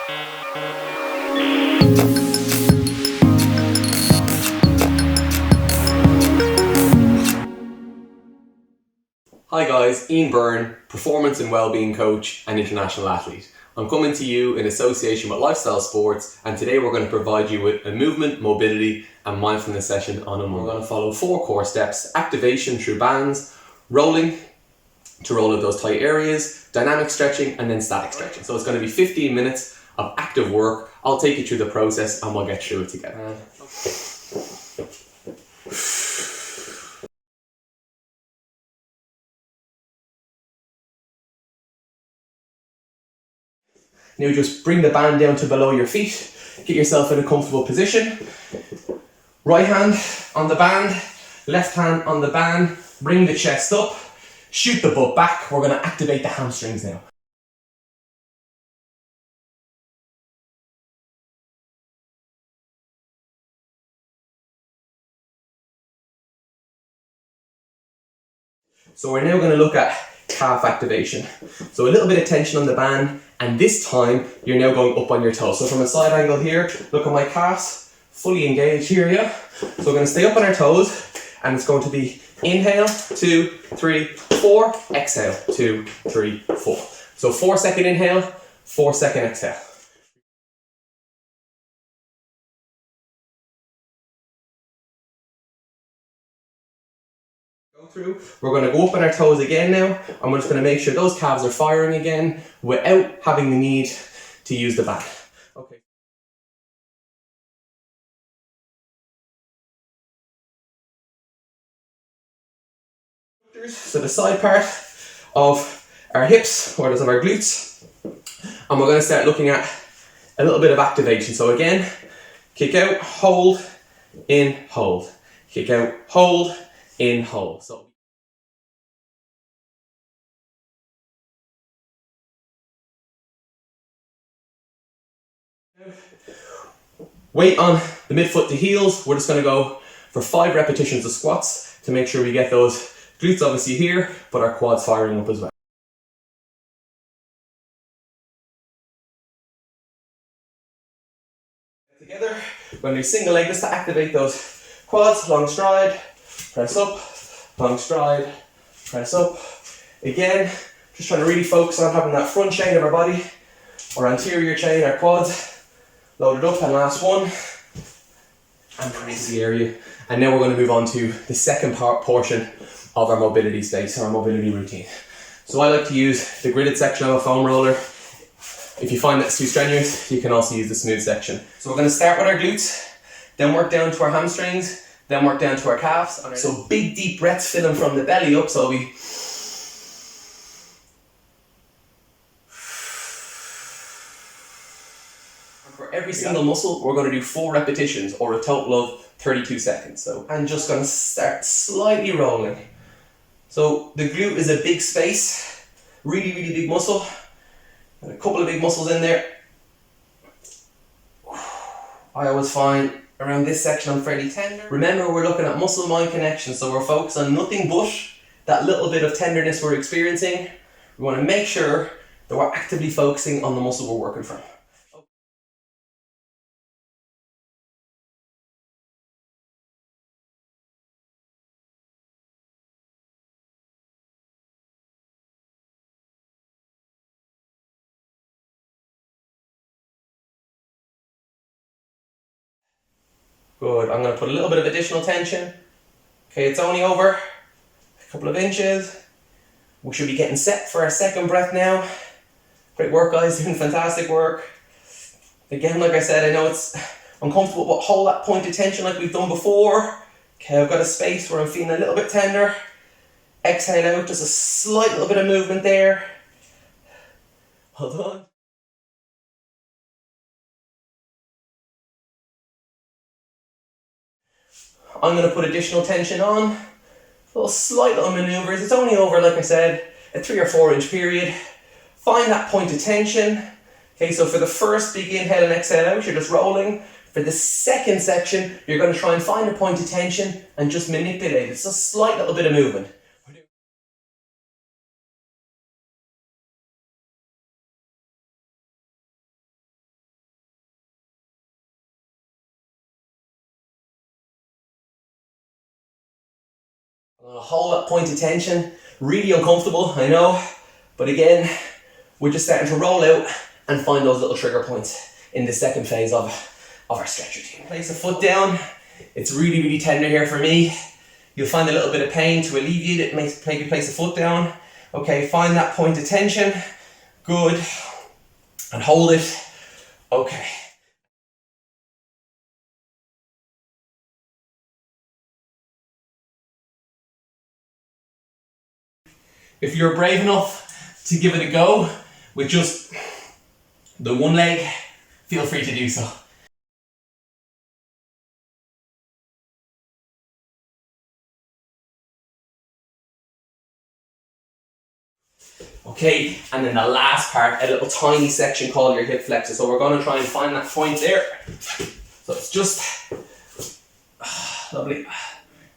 Hi guys, Ian Byrne, performance and wellbeing coach and international athlete. I'm coming to you in association with Lifestyle Sports, and today we're going to provide you with a movement, mobility and mindfulness session on a Monday. We're going to follow 4 core steps: activation through bands, rolling to roll out those tight areas, dynamic stretching and then static stretching. So it's going to be 15 minutes of active work. I'll take you through the process and we'll get through it together. Now just bring the band down to below your feet. Get yourself in a comfortable position. Right hand on the band, left hand on the band. Bring the chest up. Shoot the butt back. We're going to activate the hamstrings now. So we're now going to look at calf activation. So a little bit of tension on the band, and this time you're now going up on your toes. So from a side angle here, look at my calves, fully engaged here, yeah? So we're going to stay up on our toes, and it's going to be inhale, 2, 3, 4, exhale, 2, 3, 4. So 4-second inhale, 4-second exhale. Through. We're going to go up on our toes again now, and we're just going to make sure those calves are firing again without having the need to use the band. Okay. So the side part of our hips, or of our glutes, and we're going to start looking at a little bit of activation. So again, kick out, hold, in, hold. Kick out, hold, in, hold. So weight on the midfoot to heels. We're just going to go for 5 repetitions of squats to make sure we get those glutes obviously here, but our quads firing up as well. Together, we're going to do single leg just to activate those quads. Long stride, press up, long stride, press up. Again, just trying to really focus on having that front chain of our body, or anterior chain, our quads, loaded up. And last one, and press the area. And now we're going to move on to the second portion of our mobility space, our mobility routine. So I like to use the gridded section of a foam roller. If you find that's too strenuous, you can also use the smooth section. So we're going to start with our glutes, then work down to our hamstrings, then work down to our calves. So big deep breaths, filling from the belly up. So we for every single muscle, we're going to do 4 repetitions, or a total of 32 seconds. So I'm just going to start slightly rolling. So the glute is a big space, really big muscle, and a couple of big muscles in there. I always find around this section I'm fairly tender. Remember, we're looking at muscle-mind connection, so we're focused on nothing but that little bit of tenderness we're experiencing. We want to make sure that we're actively focusing on the muscle we're working from. Good, I'm going to put a little bit of additional tension. Okay, it's only over a couple of inches. We should be getting set for our second breath now. Great work guys, doing fantastic work. Again, like I said, I know it's uncomfortable, but hold that point of tension like we've done before. Okay, I've got a space where I'm feeling a little bit tender. Exhale out, just a slight little bit of movement there. Well done. I'm going to put additional tension on. Slight little maneuvers. It's only over, like I said, a 3 or 4 inch period. Find that point of tension. Okay, so for the first big inhale and exhale out, you're just rolling. For the second section, you're going to try and find a point of tension and just manipulate it. It's a slight little bit of movement. Hold that point of tension, really uncomfortable, I know, but again, we're just starting to roll out and find those little trigger points in the second phase of our stretch routine. Place the foot down, it's really, really tender here for me. You'll find a little bit of pain to alleviate it, maybe place the foot down. Okay, find that point of tension, good, and hold it, okay. If you're brave enough to give it a go with just the one leg, feel free to do so. Okay, and then the last part, a little tiny section called your hip flexor. So we're going to try and find that point there. So it's just, lovely.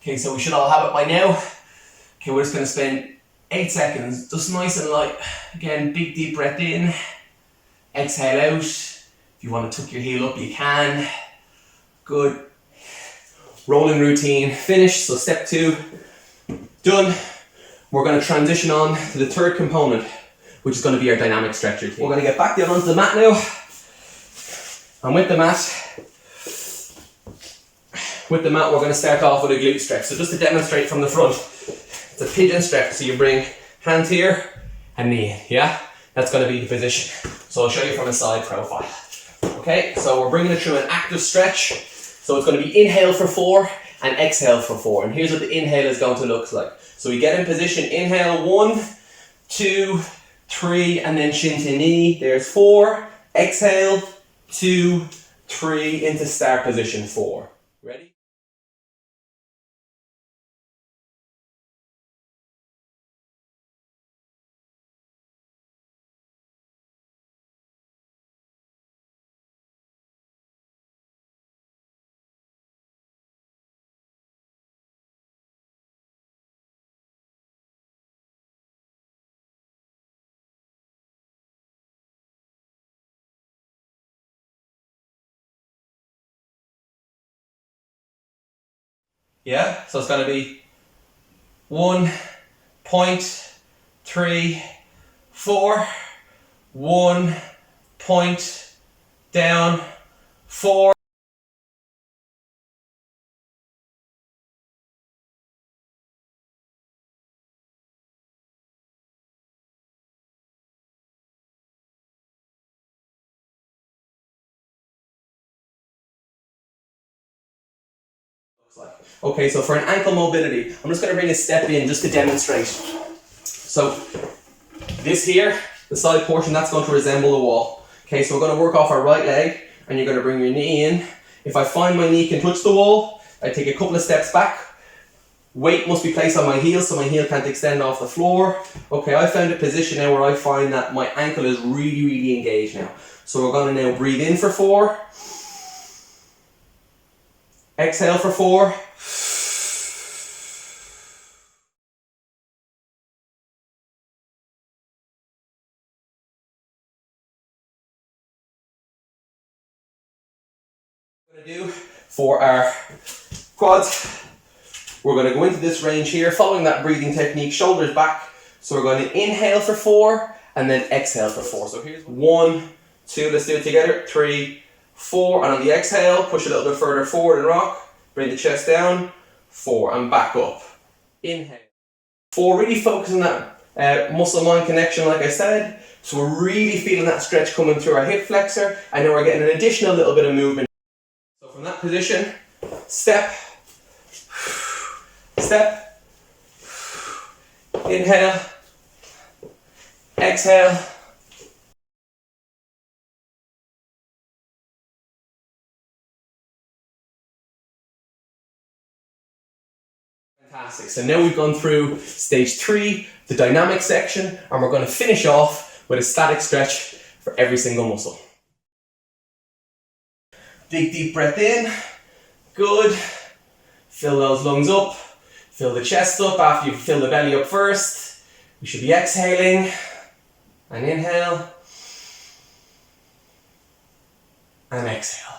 Okay, so we should all have it by now. Okay, we're just going to spend 8 seconds, just nice and light. Again, big deep breath in, exhale out. If you want to tuck your heel up, you can. Good. Rolling routine finished, so step 2, done. We're going to transition on to the third component, which is going to be our dynamic stretch routine. We're going to get back down onto the mat now. And with the mat, we're going to start off with a glute stretch. So just to demonstrate from the front, it's a pigeon stretch. So you bring hands here and knee in, yeah? That's going to be the position. So I'll show you from a side profile. Okay, so we're bringing it through an active stretch. So it's going to be inhale for 4 and exhale for 4. And here's what the inhale is going to look like. So we get in position, inhale 1, 2, 3, and then shin to knee. There's 4. Exhale, 2, 3, into start position 4. Ready? Yeah, so it's going to be 1.3, 4, 1 point, down, 4. Okay, so for an ankle mobility, I'm just going to bring a step in just to demonstrate. So this here, the side portion, that's going to resemble the wall. Okay, so we're going to work off our right leg, and you're going to bring your knee in. If I find my knee can touch the wall, I take a couple of steps back. Weight must be placed on my heel, so my heel can't extend off the floor. Okay, I found a position now where I find that my ankle is really, really engaged now. So we're going to now breathe in for 4. Exhale for 4. What we're going to do for our quads, we're going to go into this range here, following that breathing technique, shoulders back. So we're going to inhale for 4 and then exhale for 4. So here's 1, 2, let's do it together, 3, 4, and on the exhale, push a little bit further forward and rock. Bring the chest down, 4, and back up. Inhale. 4, really focus on that muscle-mind connection, like I said. So we're really feeling that stretch coming through our hip flexor, and then we're getting an additional little bit of movement. So from that position, step, step, inhale, exhale. Fantastic. So now we've gone through stage 3, the dynamic section, and we're going to finish off with a static stretch for every single muscle. Big deep breath in. Good. Fill those lungs up. Fill the chest up after you fill the belly up first. We should be exhaling. And inhale. And exhale.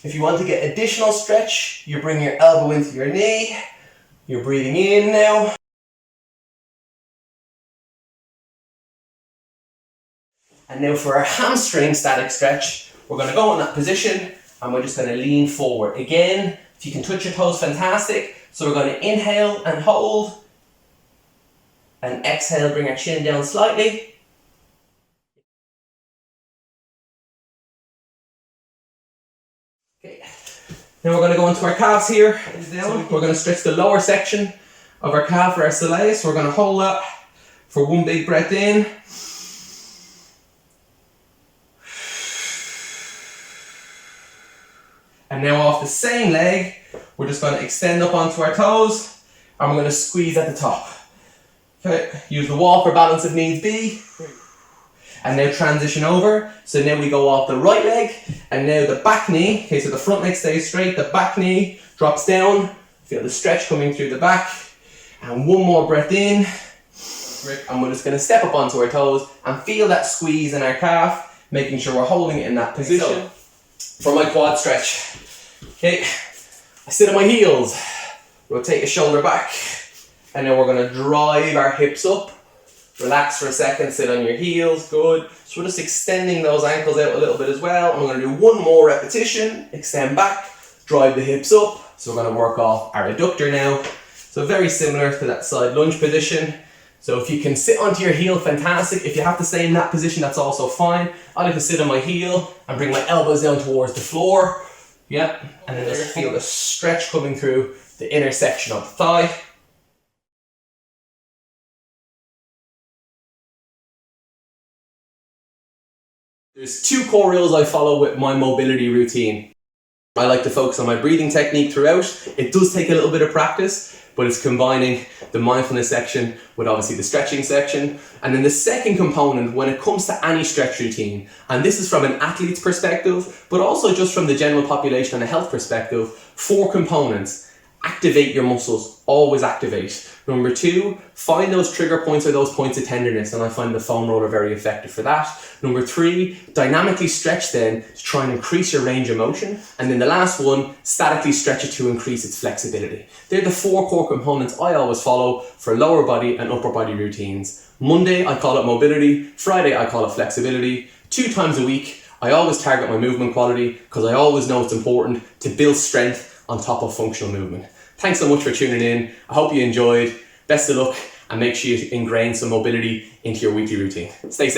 If you want to get additional stretch, you bring your elbow into your knee, You're breathing in now. And now for our hamstring static stretch, we're going to go in that position and we're just going to lean forward. Again, if you can touch your toes, fantastic. So we're going to inhale and hold. And exhale, bring our chin down slightly. Okay. Now we're going to go into our calves here. So we're going to stretch the lower section of our calf or our soleus. So we're going to hold that for one big breath in. And now off the same leg, we're just going to extend up onto our toes and we're going to squeeze at the top. Okay, use the wall for balance if needs be. And now transition over. So now we go off the right leg and now the back knee. Okay, so the front leg stays straight, the back knee drops down. Feel the stretch coming through the back. And one more breath in. And we're just going to step up onto our toes and feel that squeeze in our calf, making sure we're holding it in that position. For my quad stretch, okay, I sit on my heels, rotate the shoulder back, and now we're going to drive our hips up. Relax for a second, sit on your heels, good. So we're just extending those ankles out a little bit as well. And we're going to do one more repetition, extend back, drive the hips up. So we're going to work off our adductor now. So very similar to that side lunge position. So if you can sit onto your heel, fantastic. If you have to stay in that position, that's also fine. I like to sit on my heel and bring my elbows down towards the floor. Yeah, and then just feel the stretch coming through the inner section of the thigh. There's two core rules I follow with my mobility routine. I like to focus on my breathing technique throughout. It does take a little bit of practice, but it's combining the mindfulness section with obviously the stretching section. And then the second component when it comes to any stretch routine, and this is from an athlete's perspective, but also just from the general population and a health perspective, 4 components. Activate your muscles, always activate. Number 2, find those trigger points or those points of tenderness, and I find the foam roller very effective for that. Number 3, dynamically stretch then to try and increase your range of motion. And then the last one, statically stretch it to increase its flexibility. They're the 4 core components I always follow for lower body and upper body routines. Monday, I call it mobility. Friday, I call it flexibility. 2 times a week, I always target my movement quality because I always know it's important to build strength on top of functional movement. Thanks so much for tuning in. I hope you enjoyed. Best of luck and make sure you ingrain some mobility into your weekly routine. Stay safe.